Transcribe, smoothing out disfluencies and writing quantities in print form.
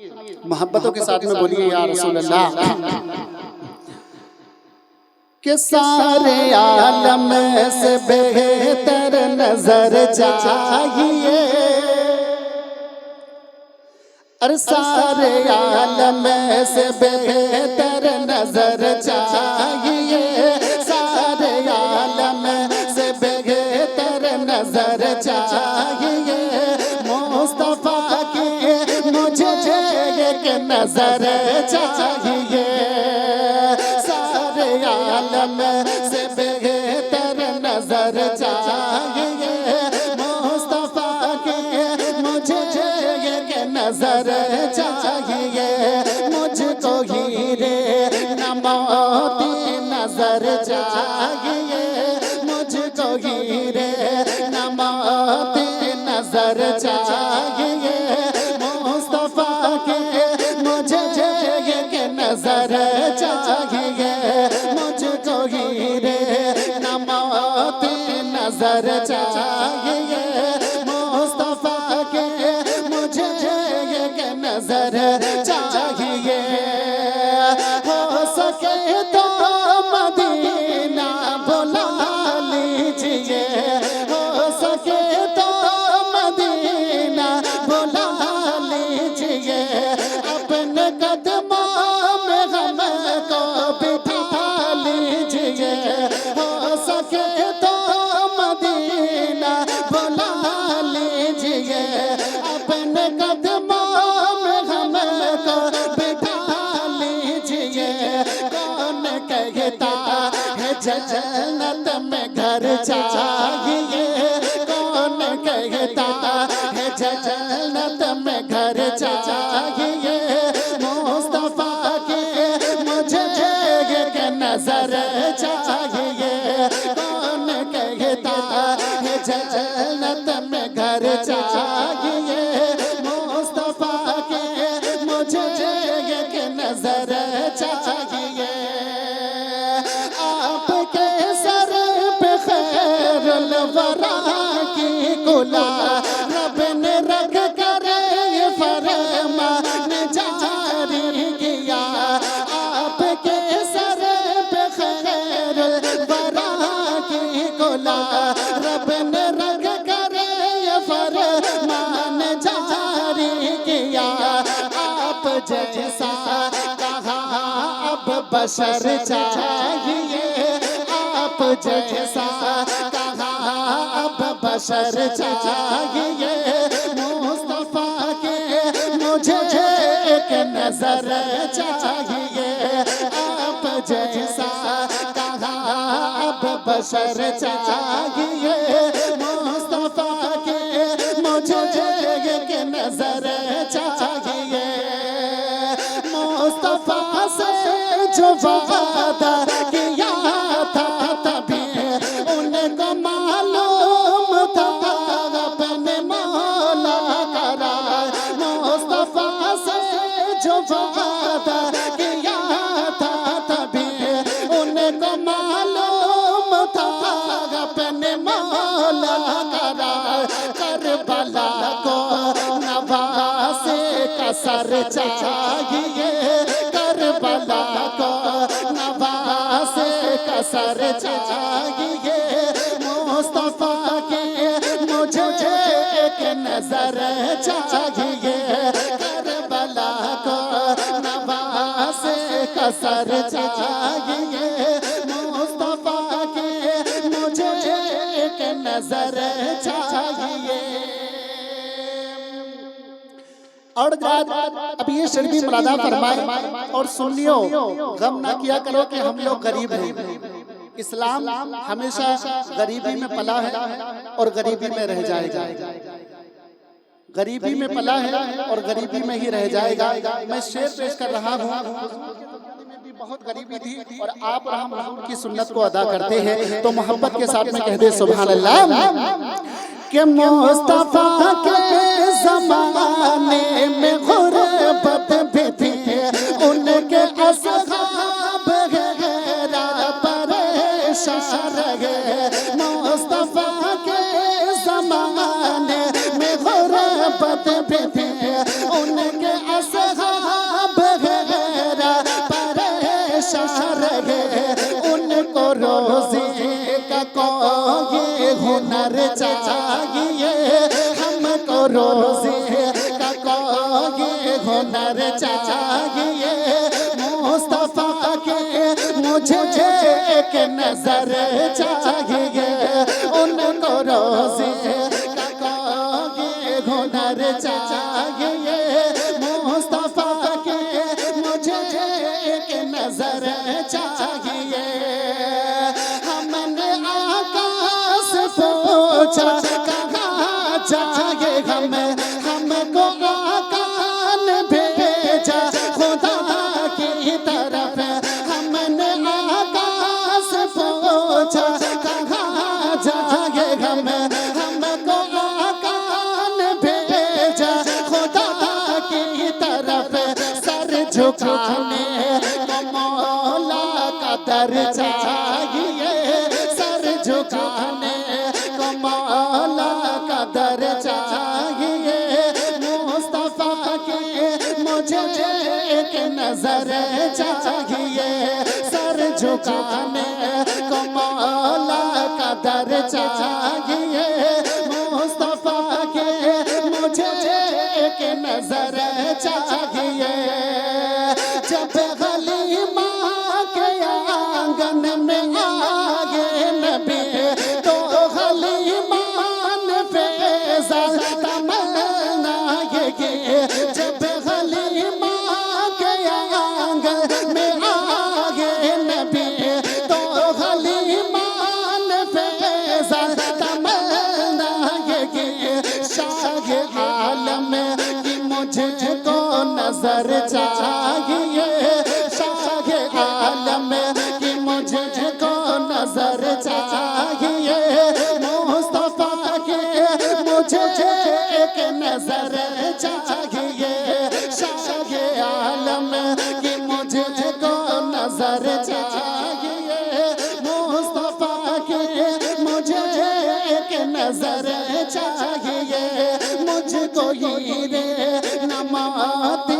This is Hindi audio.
मोहब्बतों के साथ में बोलिए या रसूल अल्लाह। कि सारे आलम से बेहतर नजर चाहिए, और सारे आलम से बेहतर नजर चाहिए, सारे आलम से बेहतर नजर चाहिए। मुस्तफा की मुझे एक नजर चाहिए, सारे आलम से बेहतर नजर चाहिए। मुस्तफा की मुझे एक नजर चाहिए, मुझको हीरे न मोती नजर चाहिए, मुझको हीरे न मोती नजर चाहिए। मुस्तफा के मुझे एक नजर चाहिए, मुझको हीरे न मोती नजर चाहिए। मुस्तफा के मुझे एक नजर चाहिए। हो सके तो मदीना बुला लीजिए, हो सके तो मदीना बुला लीजिए। अपने कदमों में हमको बिठा लीजिए, हो सके तो मदीना बुला लीजिए। अपने कदमों में हमको बिठा लीजिए। कौन कहता है जन्नत में घर चाहिए, कौन कहता है जन्नत में घर चाहिए। मुस्तफा के मुझे एक नजर चाहिए, कौन कहता है जन्नत में घर चाहिए। मुस्तफा के मुझे एक नजर चाहिए। आपके सर पे खैरुल वरा की कुला रब ने रख कर ये फरमान जारी किया। आपके सर पे खैरुल वरा की कुला रब ने रख कर ये फरमान जारी किया। आप जैसा कहा अब बशर चाहिए, आप जैसा कहा अब बशर चाहिए। मुस्तफा के मुझे एक नजर चाहिए, आप जैसा कहा अब बशर चाहिए। मुस्तफा के मुझे एक नजर चाहिए। मुस्तफा से जो वादा किया था तभी उनको मालूम था अपने मौला करा। मुस्तफा से जो वादा किया था तभी उनको मालूम था अपने मौला करा। करबला को नवासे का सर चाहिए, करबला को नवासे का सर चाहिए। मुस्तफा के मुझे एक नजर चाहिए, करबला को नवासे का सर चाहिए। मुस्तफा के मुझे एक नजर चाहिए। और अब ये शर्मी मुरादा फरमाए और सुन लियो, गम ना किया करो कि हम लोग गरीब हैं। इस्लाम हमेशा गरीबी में पला है और गरीबी में रह जाएगा, गरीबी में पला है और गरीबी में ही रह जाएगा। मैं शेर पेश कर रहा हूँ। बहुत गरीबी थी और आप और हम रसूल की सुन्नत को अदा करते हैं, तो मोहब्बत के साथ में कह दे सुभान अल्लाह। कि मुस्तफा के ज़माने में गुरबत भी थी, उनके असहाब गैरा परेशान रहे। मुस्तफा के ज़माने में गुरबत भी थी, उनके असहाब हुनर चाहिए, हमको रोज़े का कोई हुनर चाहिए। मुस्तफ़ा के मुझे एक नजर चाहिए, उनको रोज़े का कोई हुनर चाहिए। मुस्तफ़ा के मुझे एक नजर चाहिए। हमने आकाश पूछा कहाँ जाए हमें, हमको आका ने भेजा खुदा की तरफ। हमने आकाश पूछा कहाँ जाए हमें, हमको आका ने भेजा खुदा की तरफ। सर झुकाने को मौला का दर चाहिए, सर झुकाने को मौला का दर चाहिए। मुस्तफ़ा के मुझे एक नजर चाहिए, सर झुकाने को मौला का दर चाहिए। मुस्तफ़ा के मुझे एक नजर चाहिए। जब हलीमा के आंगन में आए नबी, तो हलीमा ने फैज़ा तमन्ना ये की। जब हलीमा के आंगन में आए नबी, तो हलीमा ने फैज़ा तमन्ना ये की। शाह आलम की मुझको नजर चाहिए, शाह आलम की मुझको नजर चाहिए। मुस्तफ़ा के मुझे एक नजर चाहिए, शाह आलम की मुझको नजर चाहिए। मुस्तफ़ा के मुझे एक नजर चाहिए। मुझको हीरे न मोती